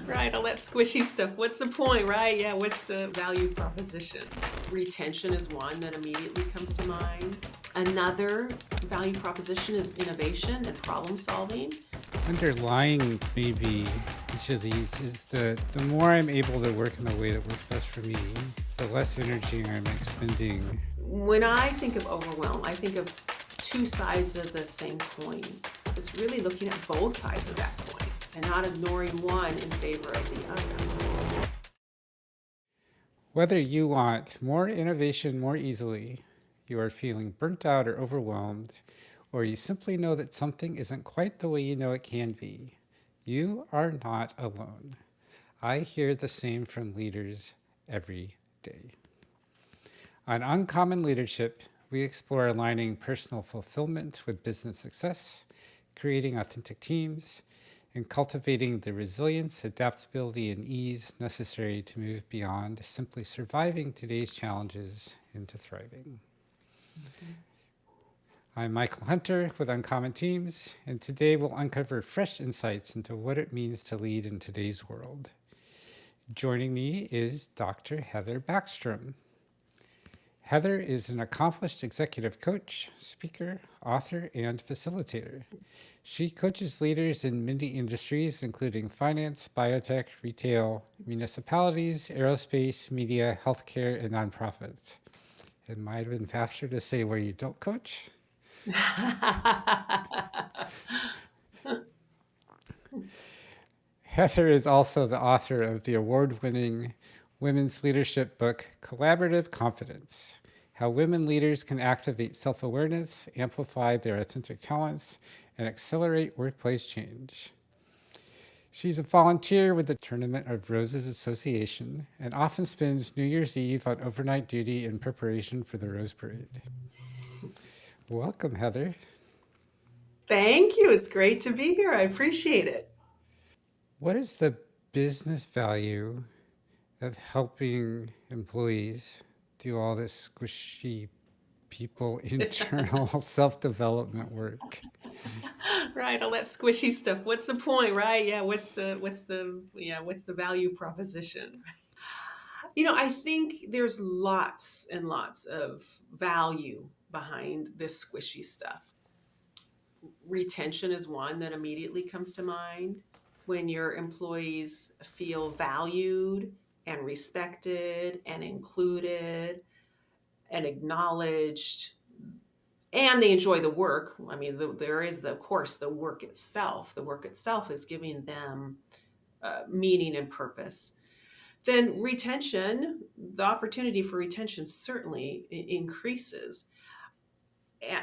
Right, all that squishy stuff. What's the point, right? Yeah, what's the value proposition? Retention is one that immediately comes to mind. Another value proposition is innovation and problem solving. Underlying maybe each of these is the more I'm able to work in a way that works best for me, the less energy I'm expending. When I think of overwhelm, I think of two sides of the same coin. It's really looking at both sides of that coin and not ignoring one in favor of the other. Whether you want more innovation more easily, you are feeling burnt out or overwhelmed, or you simply know that something isn't quite the way you know it can be, you are not alone. I hear the same from leaders every day. On Uncommon Leadership, we explore aligning personal fulfillment with business success, creating authentic teams, and cultivating the resilience, adaptability, and ease necessary to move beyond simply surviving today's challenges into thriving. I'm Michael Hunter with Uncommon Teams, and today we'll uncover fresh insights into what it means to lead in today's world. Joining me is Dr. Heather Backstrom. Heather is an accomplished executive coach, speaker, author, and facilitator. She coaches leaders in many industries, including finance, biotech, retail, municipalities, aerospace, media, healthcare, and nonprofits. It might have been faster to say where you don't coach. Heather is also the author of the award winning women's leadership book, Collaborative Confidence: How Women Leaders Can Activate Self Awareness, Amplify Their Authentic Talents, and Accelerate Workplace Change. She's a volunteer with the Tournament of Roses Association and often spends New Year's Eve on overnight duty in preparation for the Rose Parade. Welcome, Heather. Thank you. It's great to be here. I appreciate it. What is the business value of helping employees do all this squishy people internal self-development work? Right, all that squishy stuff. What's the point, right? Yeah, what's the value proposition? I think there's lots and lots of value behind this squishy stuff. Retention is one that immediately comes to mind. When your employees feel valued and respected and included and acknowledged, and they enjoy the work. I mean, there is, of course, the work itself. The work itself is giving them meaning and purpose. Then retention, the opportunity for retention certainly increases.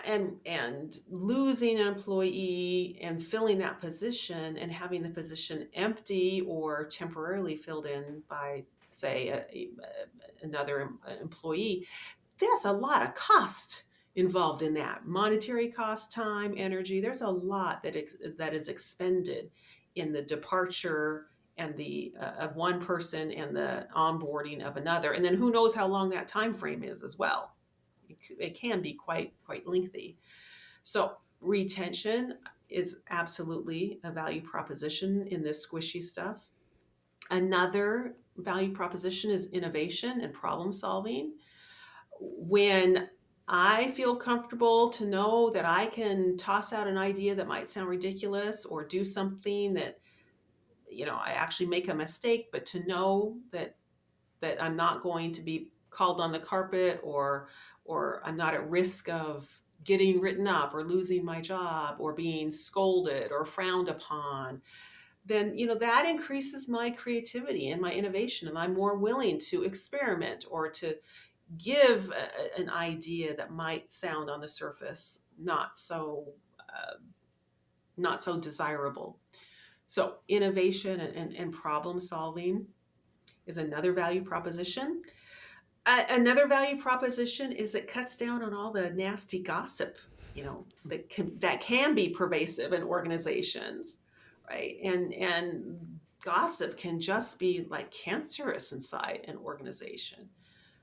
And losing an employee and filling that position and having the position empty or temporarily filled in by, say, another employee, that's a lot of cost involved in that. Monetary cost, time, energy. There's a lot that is expended in the departure and the of one person and the onboarding of another. And then who knows how long that time frame is as well. It can be quite lengthy. So retention is absolutely a value proposition in this squishy stuff. Another value proposition is innovation and problem solving. When I feel comfortable to know that I can toss out an idea that might sound ridiculous or do something that, I actually make a mistake, but to know that I'm not going to be called on the carpet, or I'm not at risk of getting written up or losing my job or being scolded or frowned upon, then that increases my creativity and my innovation, and I'm more willing to experiment or to give an idea that might sound on the surface not so desirable. So innovation and problem solving is another value proposition. Another value proposition is it cuts down on all the nasty gossip, that can be pervasive in organizations, right? And gossip can just be like cancerous inside an organization.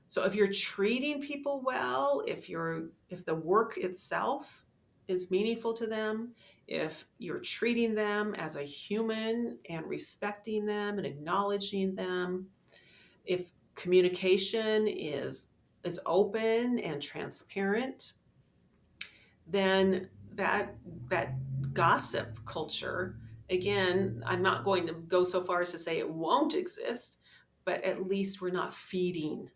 So if you're treating people well, if the work itself is meaningful to them, if you're treating them as a human and respecting them and acknowledging them, if communication is open and transparent, then that gossip culture, again, I'm not going to go so far as to say it won't exist, but at least we're not feeding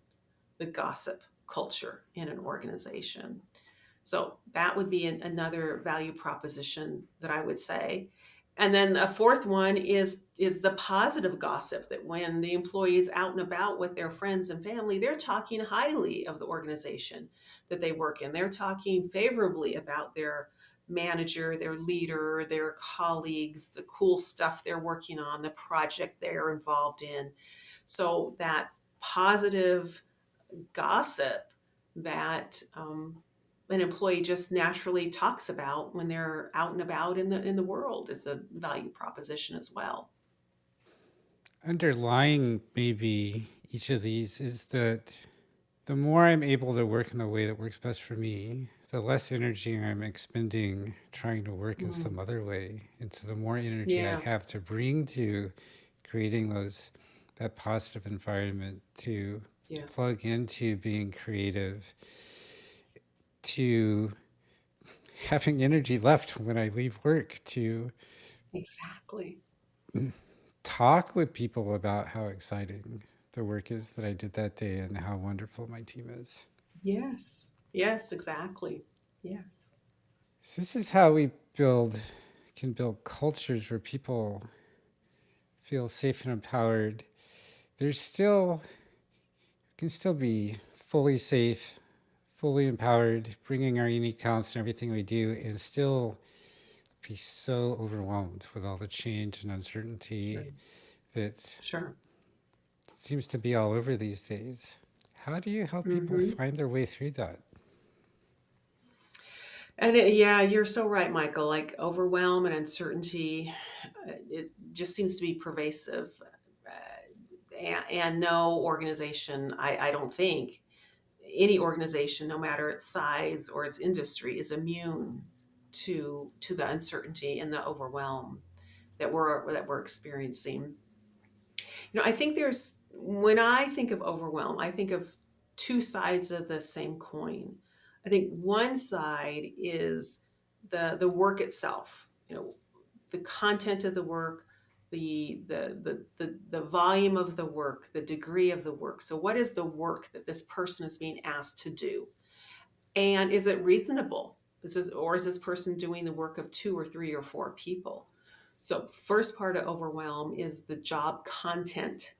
the gossip culture in an organization. So that would be another value proposition that I would say. And then a fourth one is the positive gossip, that when the employees out and about with their friends and family, they're talking highly of the organization that they work in. They're talking favorably about their manager, their leader, their colleagues, the cool stuff they're working on, the project they're involved in. So that positive gossip that an employee just naturally talks about when they're out and about in the world is a value proposition as well. Underlying maybe each of these is that the more I'm able to work in the way that works best for me, the less energy I'm expending trying to work in Mm, some other way. And so the more energy I yeah. have to bring to creating that positive environment, to Yes. plug into being creative, to having energy left when I leave work, to Exactly. talk with people about how exciting the work is that I did that day and how wonderful my team is. Yes. Yes. Exactly. Yes. So this is how we can build cultures where people feel safe and empowered. There's still can still be fully safe, fully empowered, bringing our unique talents and everything we do, and still be so overwhelmed with all the change and uncertainty Sure. that Sure. seems to be all over these days. How do you help people Hmm. find their way through that? And yeah, you're so right, Michael. Like overwhelm and uncertainty, it just seems to be pervasive. And no organization, I don't think, any organization, no matter its size or its industry, is immune to the uncertainty and the overwhelm that we're experiencing. I think there's when I think of overwhelm, I think of two sides of the same coin. I think one side is the work itself. The content of the work, the volume of the work, the degree of the work. So what is the work that this person is being asked to do? And is it reasonable? Is this person doing the work of two or three or four people? So first part of overwhelm is the job content,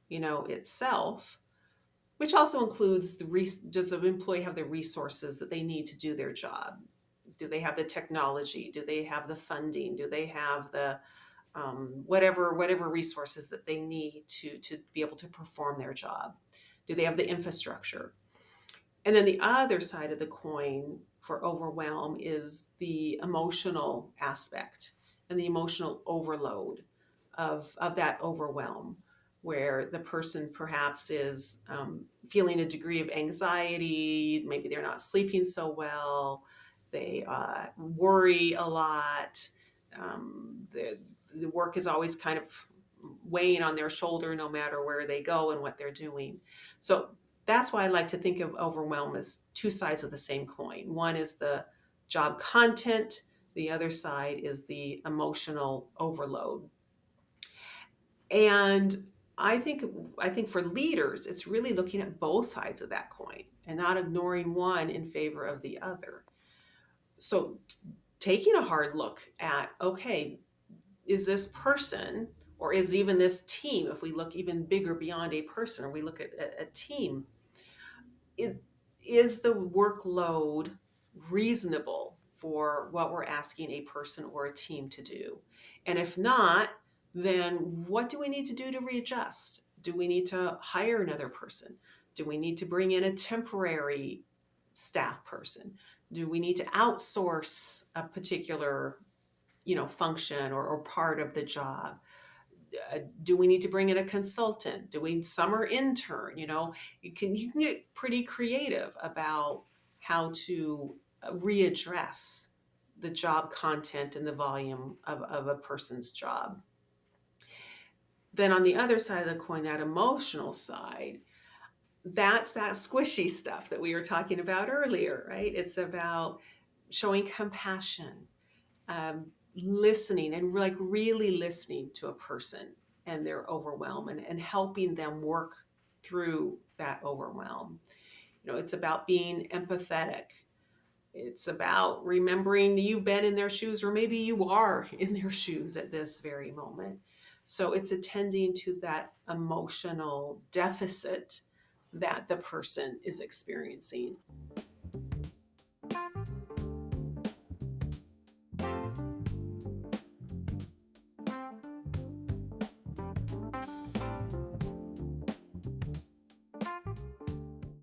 itself, which also includes does the employee have the resources that they need to do their job? Do they have the technology? Do they have the funding? Do they have the whatever resources that they need to be able to perform their job? Do they have the infrastructure? And then the other side of the coin for overwhelm is the emotional aspect and the emotional overload of that overwhelm, where the person perhaps is feeling a degree of anxiety. Maybe they're not sleeping so well. They worry a lot. The work is always kind of weighing on their shoulder no matter where they go and what they're doing. So that's why I like to think of overwhelm as two sides of the same coin. One is the job content, the other side is the emotional overload. And I think for leaders, it's really looking at both sides of that coin and not ignoring one in favor of the other. So taking a hard look at, okay, is this person or is even this team, if we look even bigger beyond a person or we look at a team, is, is the workload reasonable for what we're asking a person or a team to do? And if not, then what do we need to do to readjust? Do we need to hire another person? Do we need to bring in a temporary staff person? Do we need to outsource a particular, function or part of the job? Do we need to bring in a consultant? Do we summer intern? You can get pretty creative about how to readdress the job content and the volume of a person's job. Then on the other side of the coin, that emotional side, that's that squishy stuff that we were talking about earlier, right? It's about showing compassion, listening, and like really listening to a person and their overwhelm, and helping them work through that overwhelm. It's about being empathetic. It's about remembering that you've been in their shoes, or maybe you are in their shoes at this very moment. So it's attending to that emotional deficit that the person is experiencing.